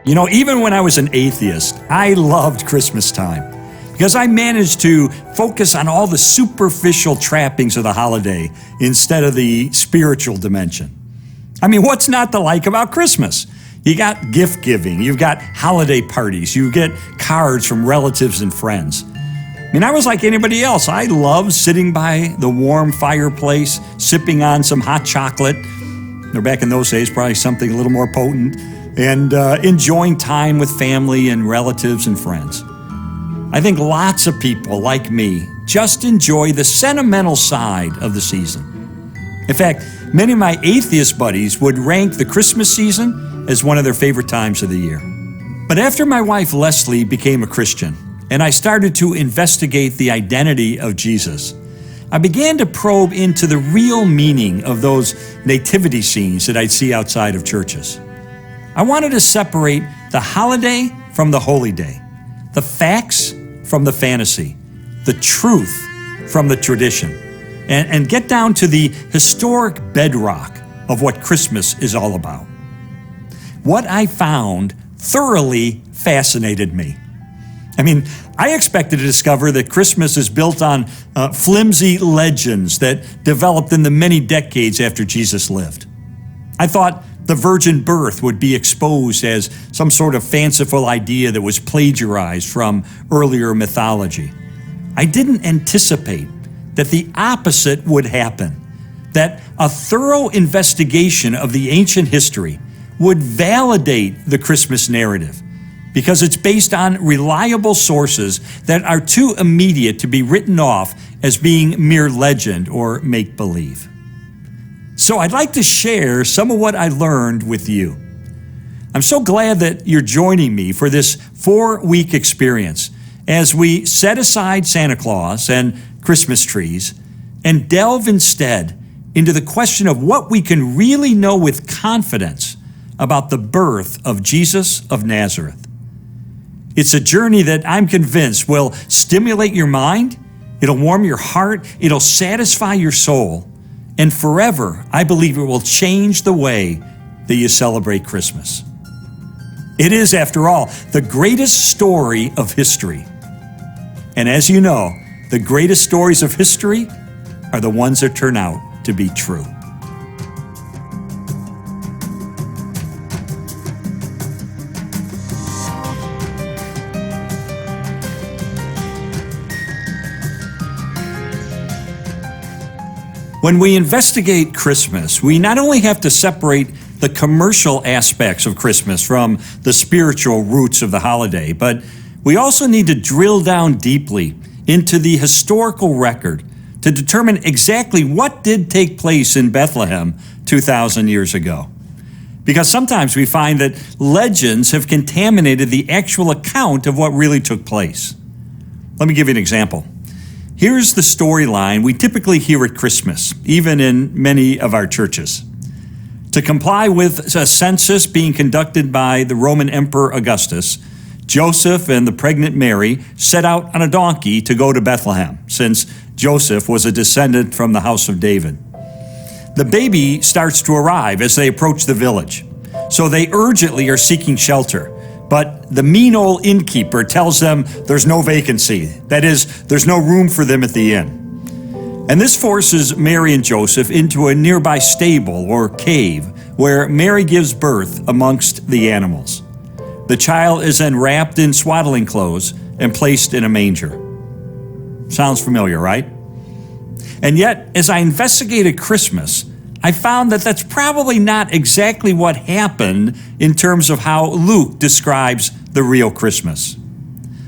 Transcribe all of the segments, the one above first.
Even when I was an atheist, I loved Christmas time because I managed to focus on all the superficial trappings of the holiday instead of the spiritual dimension. What's not to like about Christmas? You got gift giving, you've got holiday parties, you get cards from relatives and friends. I was like anybody else. I loved sitting by the warm fireplace, sipping on some hot chocolate, or back in those days, probably something a little more potent, and enjoying time with family and relatives and friends. I think lots of people like me just enjoy the sentimental side of the season. In fact, many of my atheist buddies would rank the Christmas season as one of their favorite times of the year. But after my wife Leslie became a Christian, and I started to investigate the identity of Jesus, I began to probe into the real meaning of those nativity scenes that I'd see outside of churches. I wanted to separate the holiday from the holy day, the facts from the fantasy, the truth from the tradition, and get down to the historic bedrock of what Christmas is all about. What I found thoroughly fascinated me. I expected to discover that Christmas is built on flimsy legends that developed in the many decades after Jesus lived. I thought the virgin birth would be exposed as some sort of fanciful idea that was plagiarized from earlier mythology. I didn't anticipate that the opposite would happen, that a thorough investigation of the ancient history would validate the Christmas narrative, because it's based on reliable sources that are too immediate to be written off as being mere legend or make-believe. So I'd like to share some of what I learned with you. I'm so glad that you're joining me for this 4-week experience as we set aside Santa Claus and Christmas trees and delve instead into the question of what we can really know with confidence about the birth of Jesus of Nazareth. It's a journey that I'm convinced will stimulate your mind, it'll warm your heart, it'll satisfy your soul, and forever, I believe it will change the way that you celebrate Christmas. It is, after all, the greatest story of history. And as you know, the greatest stories of history are the ones that turn out to be true. When we investigate Christmas, we not only have to separate the commercial aspects of Christmas from the spiritual roots of the holiday, but we also need to drill down deeply into the historical record to determine exactly what did take place in Bethlehem 2,000 years ago. Because sometimes we find that legends have contaminated the actual account of what really took place. Let me give you an example. Here's the storyline we typically hear at Christmas, even in many of our churches. To comply with a census being conducted by the Roman Emperor Augustus, Joseph and the pregnant Mary set out on a donkey to go to Bethlehem, since Joseph was a descendant from the house of David. The baby starts to arrive as they approach the village, so they urgently are seeking shelter. But the mean old innkeeper tells them there's no vacancy. That is, there's no room for them at the inn. And this forces Mary and Joseph into a nearby stable or cave where Mary gives birth amongst the animals. The child is then wrapped in swaddling clothes and placed in a manger. Sounds familiar, right? And yet, as I investigated Christmas, I found that that's probably not exactly what happened in terms of how Luke describes the real Christmas.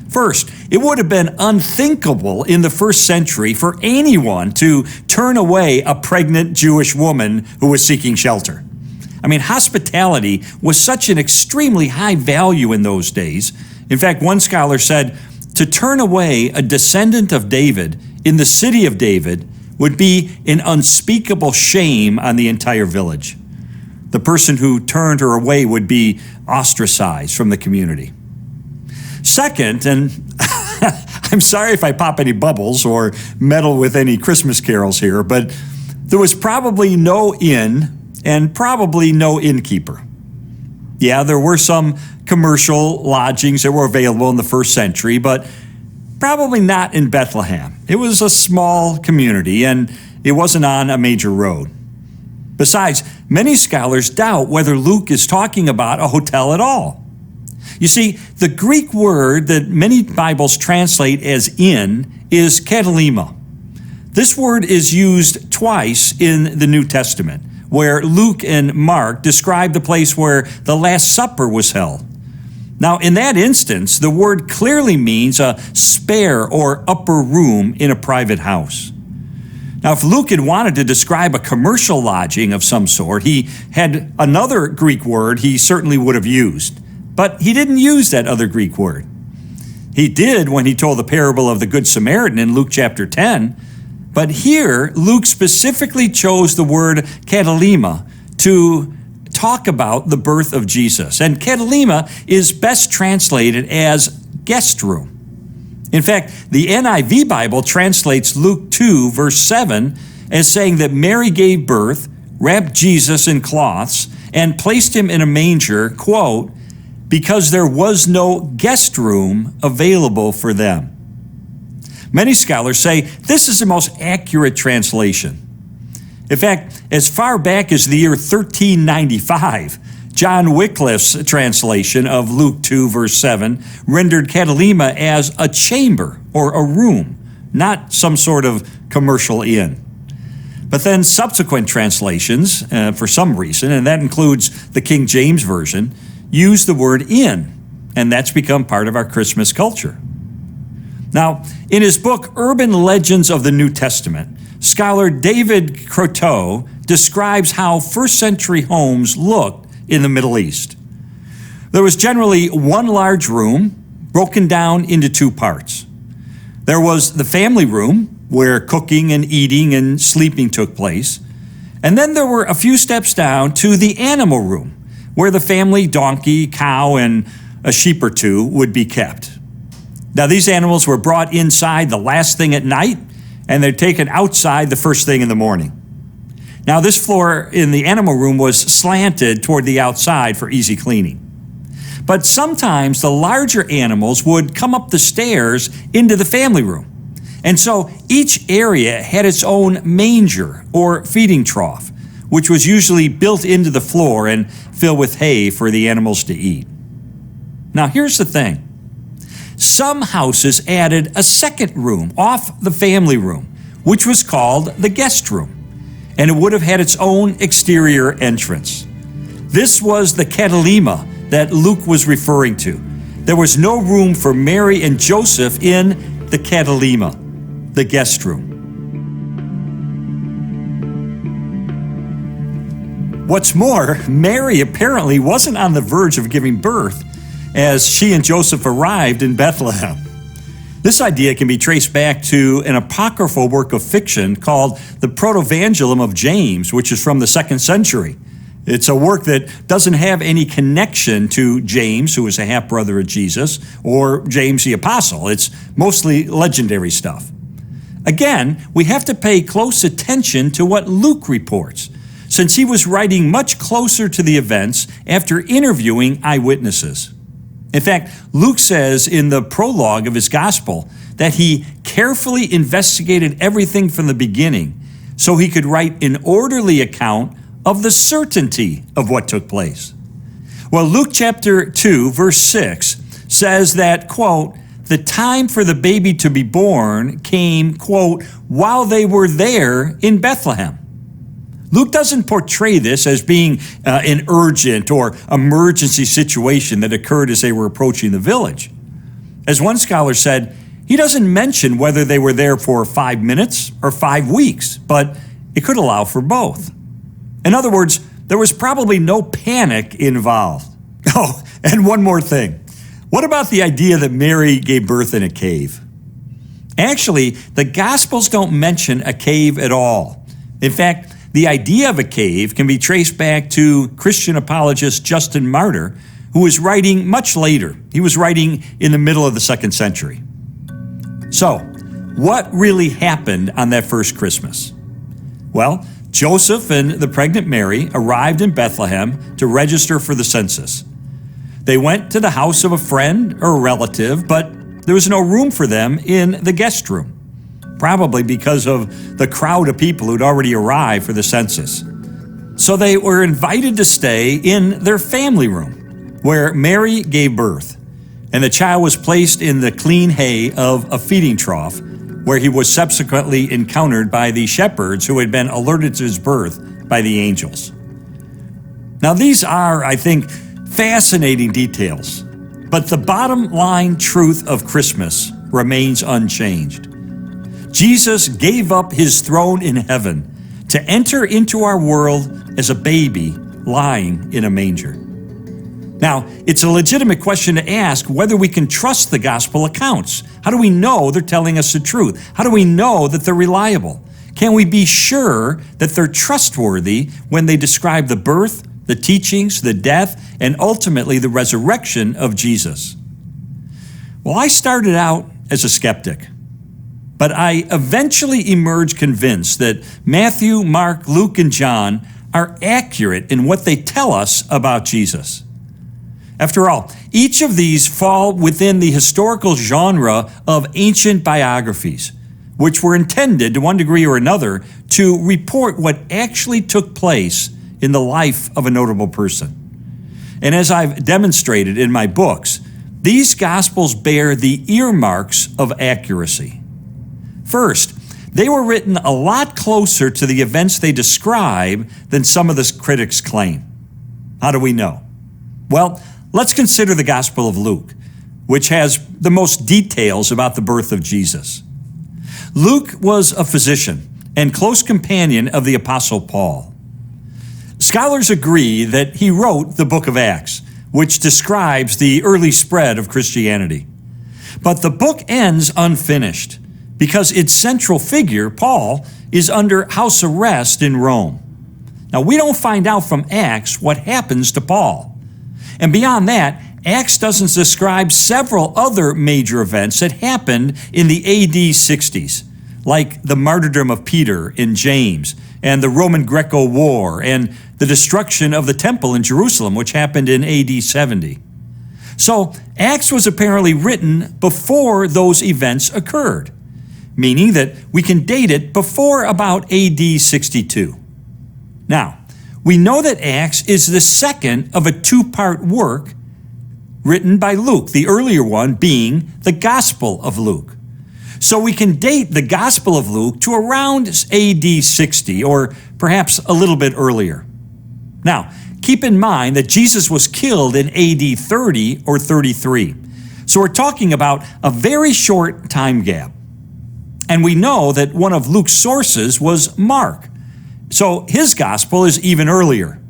First, it would have been unthinkable in the first century for anyone to turn away a pregnant Jewish woman who was seeking shelter. Hospitality was such an extremely high value in those days. In fact, one scholar said, to turn away a descendant of David in the city of David would be an unspeakable shame on the entire village. The person who turned her away would be ostracized from the community. Second, and I'm sorry if I pop any bubbles or meddle with any Christmas carols here, but there was probably no inn and probably no innkeeper. Yeah, there were some commercial lodgings that were available in the first century, but probably not in Bethlehem. It was a small community, and it wasn't on a major road. Besides, many scholars doubt whether Luke is talking about a hotel at all. You see, the Greek word that many Bibles translate as inn is katalima. This word is used twice in the New Testament, where Luke and Mark describe the place where the Last Supper was held. Now, in that instance, the word clearly means a spare or upper room in a private house. Now, if Luke had wanted to describe a commercial lodging of some sort, he had another Greek word he certainly would have used. But he didn't use that other Greek word. He did when he told the parable of the Good Samaritan in Luke chapter 10. But here, Luke specifically chose the word katalima to talk about the birth of Jesus. And katalima is best translated as guest room. In fact, the NIV Bible translates Luke 2, verse 7, as saying that Mary gave birth, wrapped Jesus in cloths, and placed him in a manger, quote, because there was no guest room available for them. Many scholars say this is the most accurate translation. In fact, as far back as the year 1395, John Wycliffe's translation of Luke 2, verse 7, rendered katalima as a chamber or a room, not some sort of commercial inn. But then subsequent translations, for some reason, and that includes the King James Version, use the word inn, and that's become part of our Christmas culture. Now, in his book, Urban Legends of the New Testament, scholar David Croteau describes how first-century homes looked in the Middle East. There was generally one large room broken down into two parts. There was the family room, where cooking and eating and sleeping took place. And then there were a few steps down to the animal room, where the family donkey, cow, and a sheep or two would be kept. Now, these animals were brought inside the last thing at night, and they're taken outside the first thing in the morning. Now, this floor in the animal room was slanted toward the outside for easy cleaning. But sometimes the larger animals would come up the stairs into the family room. And so each area had its own manger or feeding trough, which was usually built into the floor and filled with hay for the animals to eat. Now, here's the thing. Some houses added a second room off the family room, which was called the guest room, and it would have had its own exterior entrance. This was the katalima that Luke was referring to. There was no room for Mary and Joseph in the katalima, the guest room. What's more, Mary apparently wasn't on the verge of giving birth as she and Joseph arrived in Bethlehem. This idea can be traced back to an apocryphal work of fiction called the Proto-Vandalum of James, which is from the 2nd century. It's a work that doesn't have any connection to James, who was a half-brother of Jesus, or James the Apostle. It's mostly legendary stuff. Again, we have to pay close attention to what Luke reports, since he was writing much closer to the events after interviewing eyewitnesses. In fact, Luke says in the prologue of his gospel that he carefully investigated everything from the beginning so he could write an orderly account of the certainty of what took place. Well, Luke chapter 2, verse 6 says that, quote, the time for the baby to be born came, quote, while they were there in Bethlehem. Luke doesn't portray this as being an urgent or emergency situation that occurred as they were approaching the village. As one scholar said, he doesn't mention whether they were there for 5 minutes or 5 weeks, but it could allow for both. In other words, there was probably no panic involved. Oh, and one more thing. What about the idea that Mary gave birth in a cave? Actually, the Gospels don't mention a cave at all. In fact, the idea of a cave can be traced back to Christian apologist Justin Martyr, who was writing much later. He was writing in the middle of the 2nd century. So, what really happened on that first Christmas? Well, Joseph and the pregnant Mary arrived in Bethlehem to register for the census. They went to the house of a friend or a relative, but there was no room for them in the guest room, probably because of the crowd of people who'd already arrived for the census. So they were invited to stay in their family room, where Mary gave birth, and the child was placed in the clean hay of a feeding trough, where he was subsequently encountered by the shepherds who had been alerted to his birth by the angels. Now, these are, I think, fascinating details, but the bottom line truth of Christmas remains unchanged. Jesus gave up his throne in heaven to enter into our world as a baby lying in a manger. Now, it's a legitimate question to ask whether we can trust the gospel accounts. How do we know they're telling us the truth? How do we know that they're reliable? Can we be sure that they're trustworthy when they describe the birth, the teachings, the death, and ultimately the resurrection of Jesus? Well, I started out as a skeptic, but I eventually emerged convinced that Matthew, Mark, Luke, and John are accurate in what they tell us about Jesus. After all, each of these fall within the historical genre of ancient biographies, which were intended, to one degree or another, to report what actually took place in the life of a notable person. And as I've demonstrated in my books, these Gospels bear the earmarks of accuracy. First, they were written a lot closer to the events they describe than some of the critics claim. How do we know? Well, let's consider the Gospel of Luke, which has the most details about the birth of Jesus. Luke was a physician and close companion of the Apostle Paul. Scholars agree that he wrote the book of Acts, which describes the early spread of Christianity. But the book ends unfinished because its central figure, Paul, is under house arrest in Rome. Now, we don't find out from Acts what happens to Paul. And beyond that, Acts doesn't describe several other major events that happened in the AD 60s, like the martyrdom of Peter and James, and the Roman-Greco War, and the destruction of the temple in Jerusalem, which happened in AD 70. So Acts was apparently written before those events occurred, meaning that we can date it before about AD 62. Now, we know that Acts is the second of a two-part work written by Luke, the earlier one being the Gospel of Luke. So we can date the Gospel of Luke to around AD 60, or perhaps a little bit earlier. Now, keep in mind that Jesus was killed in AD 30 or 33. So we're talking about a very short time gap. And we know that one of Luke's sources was Mark. So his gospel is even earlier.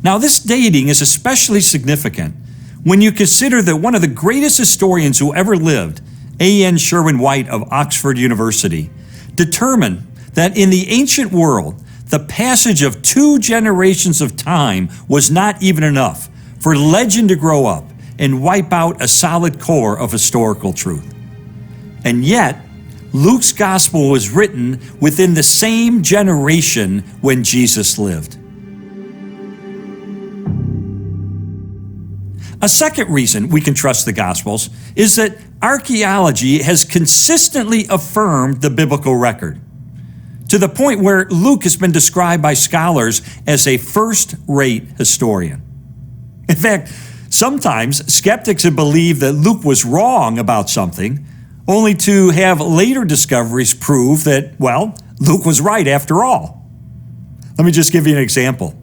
Now, this dating is especially significant when you consider that one of the greatest historians who ever lived, A.N. Sherwin White of Oxford University, determined that in the ancient world, the passage of 2 generations of time was not even enough for legend to grow up and wipe out a solid core of historical truth. And yet, Luke's gospel was written within the same generation when Jesus lived. A second reason we can trust the Gospels is that archaeology has consistently affirmed the biblical record, to the point where Luke has been described by scholars as a first-rate historian. In fact, sometimes skeptics have believed that Luke was wrong about something, only to have later discoveries prove that, well, Luke was right after all. Let me just give you an example.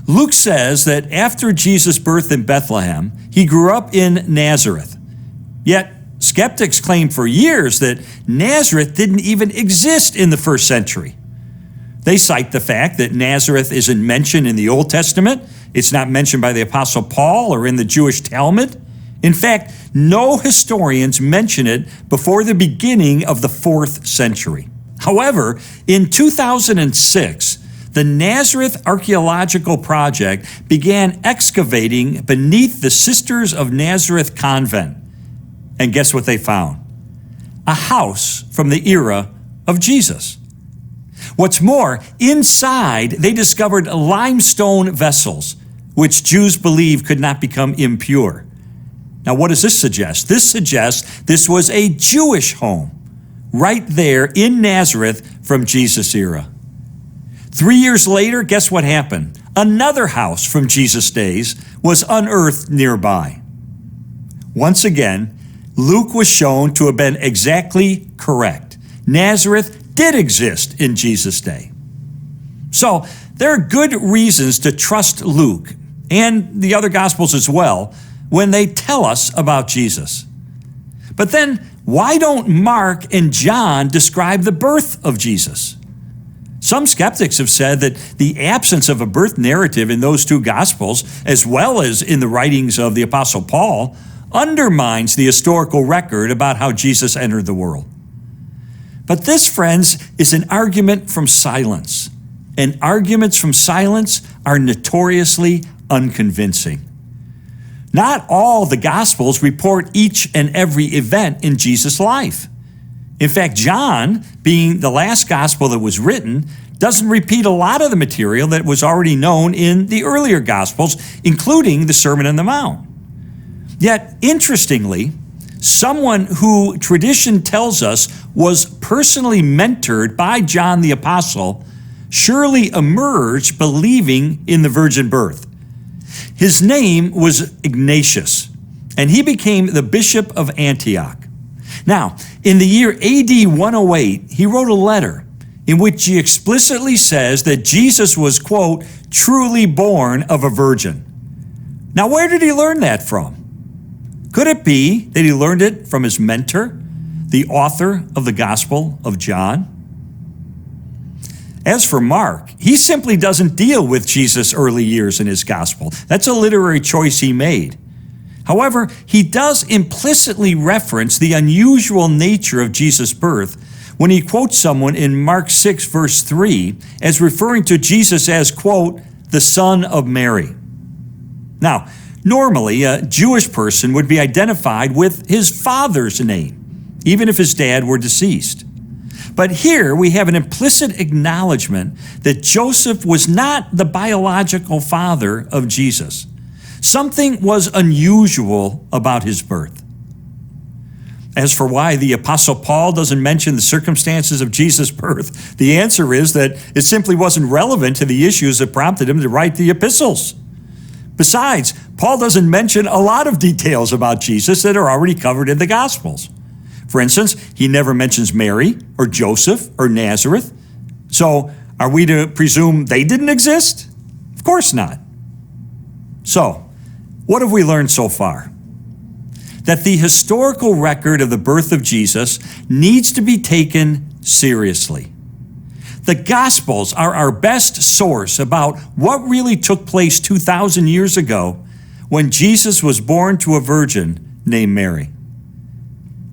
Luke says that after Jesus' birth in Bethlehem, he grew up in Nazareth. Yet, skeptics claim for years that Nazareth didn't even exist in the first century. They cite the fact that Nazareth isn't mentioned in the Old Testament, it's not mentioned by the Apostle Paul or in the Jewish Talmud. In fact, no historians mention it before the beginning of the 4th century. However, in 2006, the Nazareth Archaeological Project began excavating beneath the Sisters of Nazareth convent. And guess what they found? A house from the era of Jesus. What's more, inside they discovered limestone vessels, which Jews believed could not become impure. Now, what does this suggest? This suggests this was a Jewish home, right there in Nazareth from Jesus' era. 3 years later, guess what happened? Another house from Jesus' days was unearthed nearby. Once again, Luke was shown to have been exactly correct. Nazareth did exist in Jesus' day. So there are good reasons to trust Luke and the other Gospels as well when they tell us about Jesus. But then, why don't Mark and John describe the birth of Jesus? Some skeptics have said that the absence of a birth narrative in those two Gospels, as well as in the writings of the Apostle Paul, undermines the historical record about how Jesus entered the world. But this, friends, is an argument from silence. And arguments from silence are notoriously unconvincing. Not all the Gospels report each and every event in Jesus' life. In fact, John, being the last Gospel that was written, doesn't repeat a lot of the material that was already known in the earlier Gospels, including the Sermon on the Mount. Yet, interestingly, someone who tradition tells us was personally mentored by John the Apostle surely emerged believing in the virgin birth. His name was Ignatius, and he became the Bishop of Antioch. Now, in the year AD 108, he wrote a letter in which he explicitly says that Jesus was, quote, truly born of a virgin. Now, where did he learn that from? Could it be that he learned it from his mentor, the author of the Gospel of John? As for Mark, he simply doesn't deal with Jesus' early years in his gospel. That's a literary choice he made. However, he does implicitly reference the unusual nature of Jesus' birth when he quotes someone in Mark 6, verse 3, as referring to Jesus as, quote, the son of Mary. Now, normally, a Jewish person would be identified with his father's name, even if his dad were deceased. But here we have an implicit acknowledgement that Joseph was not the biological father of Jesus. Something was unusual about his birth. As for why the Apostle Paul doesn't mention the circumstances of Jesus' birth, the answer is that it simply wasn't relevant to the issues that prompted him to write the epistles. Besides, Paul doesn't mention a lot of details about Jesus that are already covered in the Gospels. For instance, he never mentions Mary or Joseph or Nazareth. So are we to presume they didn't exist? Of course not. So, what have we learned so far? That the historical record of the birth of Jesus needs to be taken seriously. The Gospels are our best source about what really took place 2,000 years ago when Jesus was born to a virgin named Mary.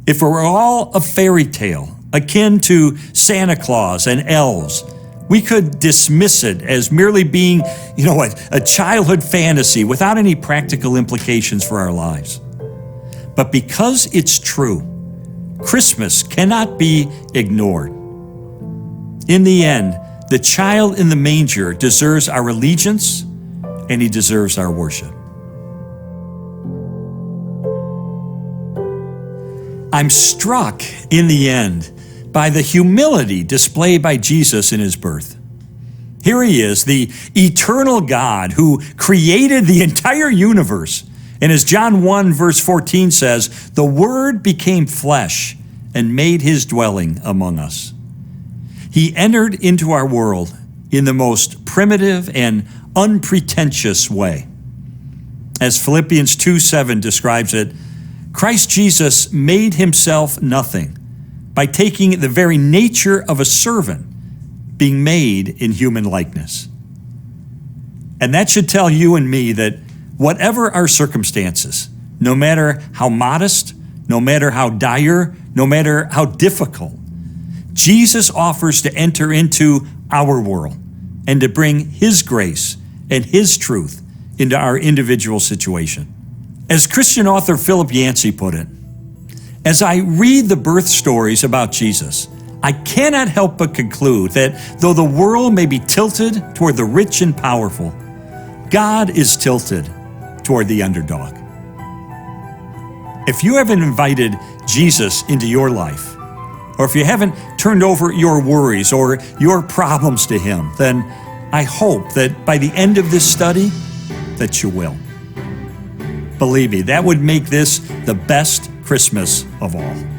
If it were all a fairy tale, akin to Santa Claus and elves, we could dismiss it as merely being, a childhood fantasy without any practical implications for our lives. But because it's true, Christmas cannot be ignored. In the end, the child in the manger deserves our allegiance, and he deserves our worship. I'm struck in the end by the humility displayed by Jesus in his birth. Here he is, the eternal God who created the entire universe. And as John 1 verse 14 says, the Word became flesh and made his dwelling among us. He entered into our world in the most primitive and unpretentious way. As Philippians 2:7 describes it, Christ Jesus made himself nothing by taking the very nature of a servant, being made in human likeness. And that should tell you and me that whatever our circumstances, no matter how modest, no matter how dire, no matter how difficult, Jesus offers to enter into our world and to bring his grace and his truth into our individual situation. As Christian author Philip Yancey put it, as I read the birth stories about Jesus, I cannot help but conclude that though the world may be tilted toward the rich and powerful, God is tilted toward the underdog. If you haven't invited Jesus into your life, or if you haven't turned over your worries or your problems to Him, then I hope that by the end of this study, that you will. Believe me, that would make this the best Christmas of all.